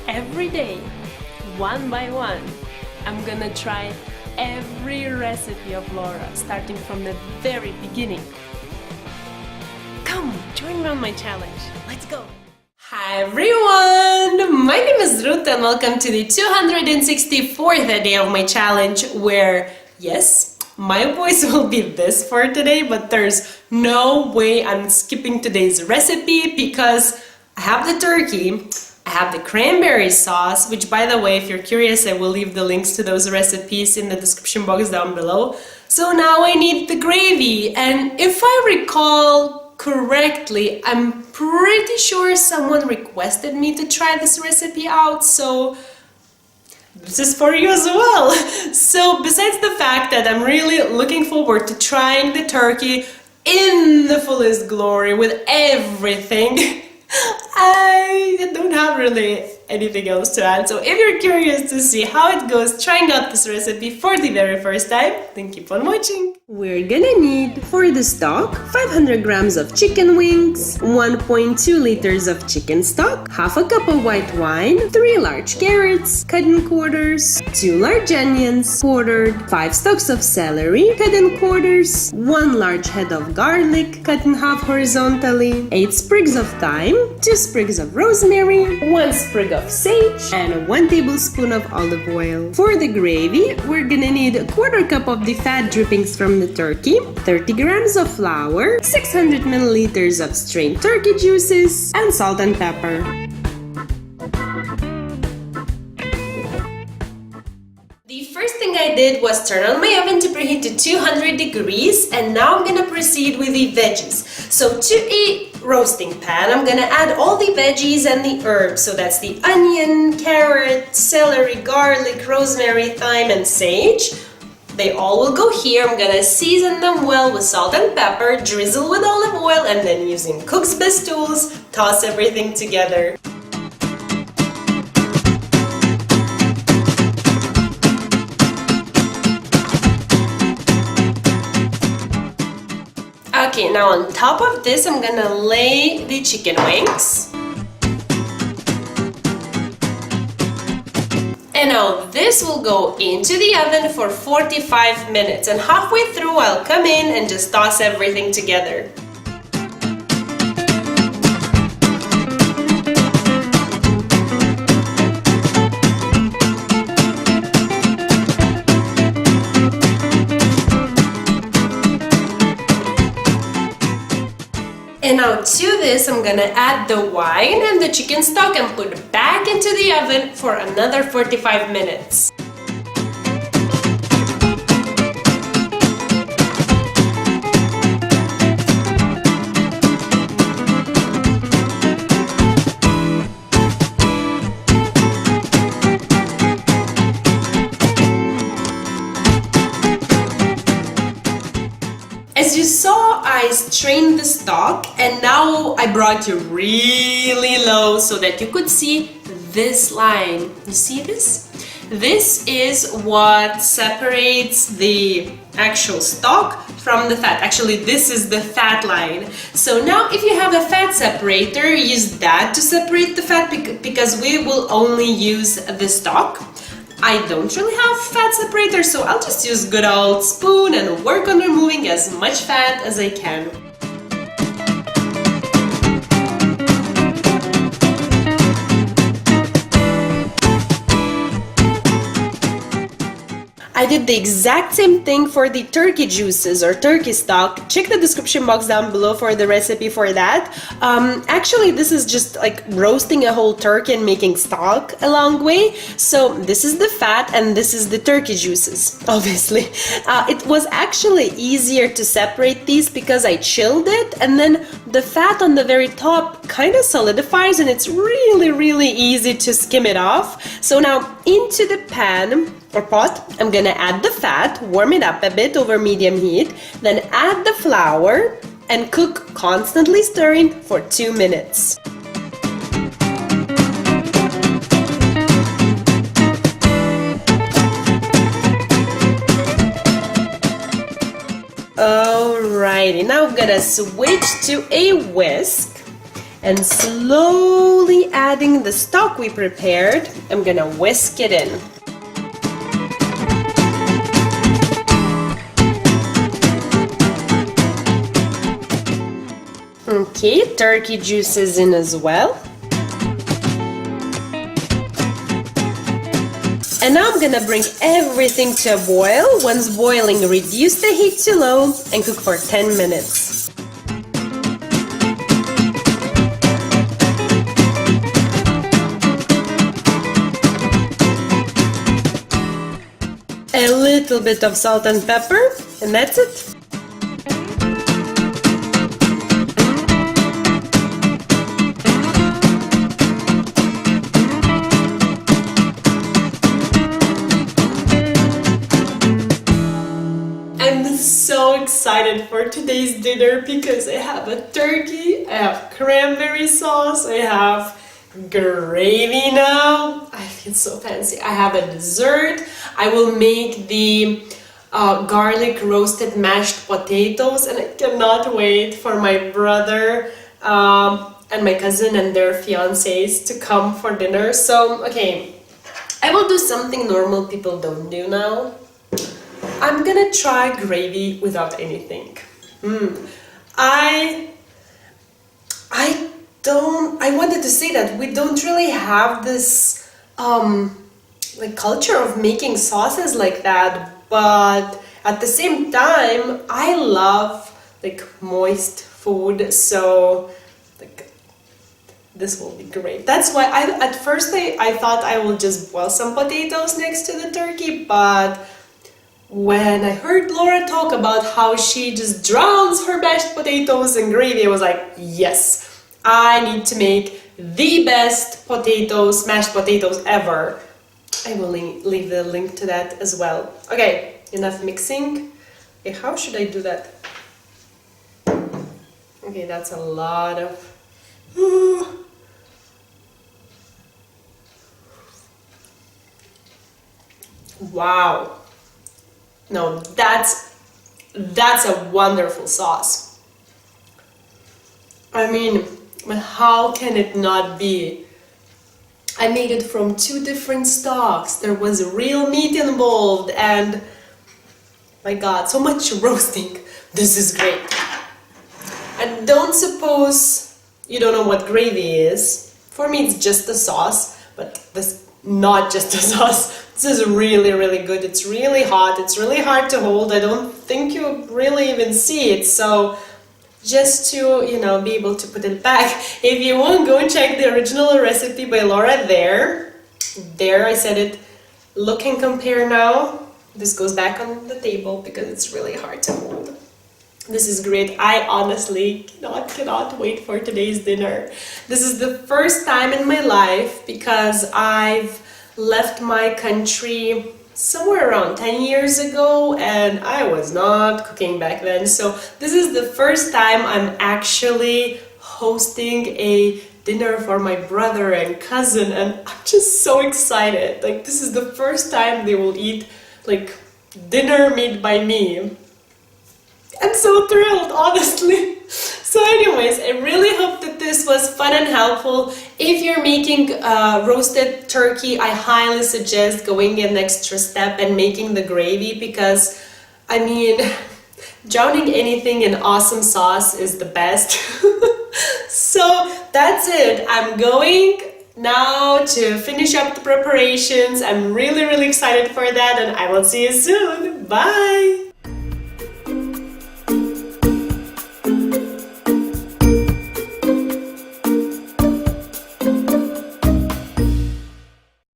Every day, one by one, I'm gonna try every recipe of Laura, starting from the very beginning. Come, join me on my challenge. Let's go! Hi everyone! My name is Ruta and welcome to the 264th day of my challenge where, yes, my voice will be this for today, but there's no way I'm skipping today's recipe because I have the turkey, I have the cranberry sauce, which by the way, if you're curious, I will leave the links to those recipes in the description box down below. So now I need the gravy, and if I recall correctly, I'm pretty sure someone requested me to try this recipe out, so this is for you as well. So besides the fact that I'm really looking forward to trying the turkey in the fullest glory with everything, I don't have really anything else to add. So if you're curious to see how it goes trying out this recipe for the very first time, then keep on watching. We're gonna need, for the stock, 500 grams of chicken wings, 1.2 liters of chicken stock, half a cup of white wine, 3 large carrots, cut in quarters, 2 large onions, quartered, 5 stalks of celery, cut in quarters, 1 large head of garlic, cut in half horizontally, 8 sprigs of thyme, 2 sprigs of rosemary, 1 sprig of sage, and 1 tablespoon of olive oil. For the gravy, we're gonna need a quarter cup of the fat drippings from the turkey, 30 grams of flour, 600 milliliters of strained turkey juices, and salt and pepper. The first thing I did was turn on my oven to preheat to 200 degrees, and now I'm gonna proceed with the veggies. So to a roasting pan, I'm gonna add all the veggies and the herbs. So that's the onion, carrot, celery, garlic, rosemary, thyme, and sage. They all will go here. I'm gonna season them well with salt and pepper, drizzle with olive oil, and then using cook's best tools, toss everything together. Okay, now on top of this, I'm gonna lay the chicken wings. And now this will go into the oven for 45 minutes, and halfway through I'll come in and just toss everything together. And now to this, I'm gonna add the wine and the chicken stock and put it back into the oven for another 45 minutes. As you saw, I strained the stock, and now I brought it really low so that you could see this line. You see this? This is what separates the actual stock from the fat. Actually, this is the fat line. So now if you have a fat separator, use that to separate the fat because we will only use the stock. I don't really have fat separator, so I'll just use good old spoon and work on removing as much fat as I can. I did the exact same thing for the turkey juices or turkey stock. Check the description box down below for the recipe for that. Actually, this is just like roasting a whole turkey and making stock a long way. So this is the fat and this is the turkey juices, obviously. It was actually easier to separate these because I chilled it, and then the fat on the very top kind of solidifies and it's really easy to skim it off. So now into the pan or pot, I'm gonna add the fat, warm it up a bit over medium heat, then add the flour and cook, constantly stirring for 2 minutes. Alrighty, now I'm gonna switch to a whisk and slowly adding the stock we prepared. I'm gonna whisk it in. Okay, turkey juices in as well. And now I'm gonna bring everything to a boil. Once boiling, reduce the heat to low and cook for 10 minutes. A little bit of salt and pepper, and that's it. I'm so excited for today's dinner because I have a turkey, I have cranberry sauce, I have gravy now. I feel so fancy. I have a dessert. I will make the garlic roasted mashed potatoes, and I cannot wait for my brother and my cousin and their fiancés to come for dinner. So, okay, I will do something normal people don't do now. I'm gonna try gravy without anything. I wanted to say that we don't really have this like culture of making sauces like that, but at the same time I love like moist food, so like this will be great. That's why at first I thought I will just boil some potatoes next to the turkey, but when I heard Laura talk about how she just drowns her mashed potatoes in gravy, I was like, yes, I need to make the best potatoes, mashed potatoes ever. I will leave the link to that as well. Okay, enough mixing. Okay, how should I do that? Okay, that's a lot of... Wow. No, that's a wonderful sauce. I mean, how can it not be? I made it from 2 different stocks. There was real meat involved, and my God, so much roasting. This is great. And don't suppose you don't know what gravy is. For me, it's just a sauce, but this not just a sauce. This is really, really good. It's really hot. It's really hard to hold. I don't think you really even see it. So just to, be able to put it back. If you want, go and check the original recipe by Laura there. There I said it. Look and compare now. This goes back on the table because it's really hard to hold. This is great. I honestly cannot wait for today's dinner. This is the first time in my life because I've left my country somewhere around 10 years ago and I was not cooking back then. So this is the first time I'm actually hosting a dinner for my brother and cousin, and I'm just so excited. Like, this is the first time they will eat like dinner made by me. I'm so thrilled, honestly. So anyways, I really hope that this was fun and helpful. If you're making roasted turkey, I highly suggest going an extra step and making the gravy because, I mean, drowning anything in awesome sauce is the best. So that's it. I'm going now to finish up the preparations. I'm really, really excited for that, and I will see you soon. Bye!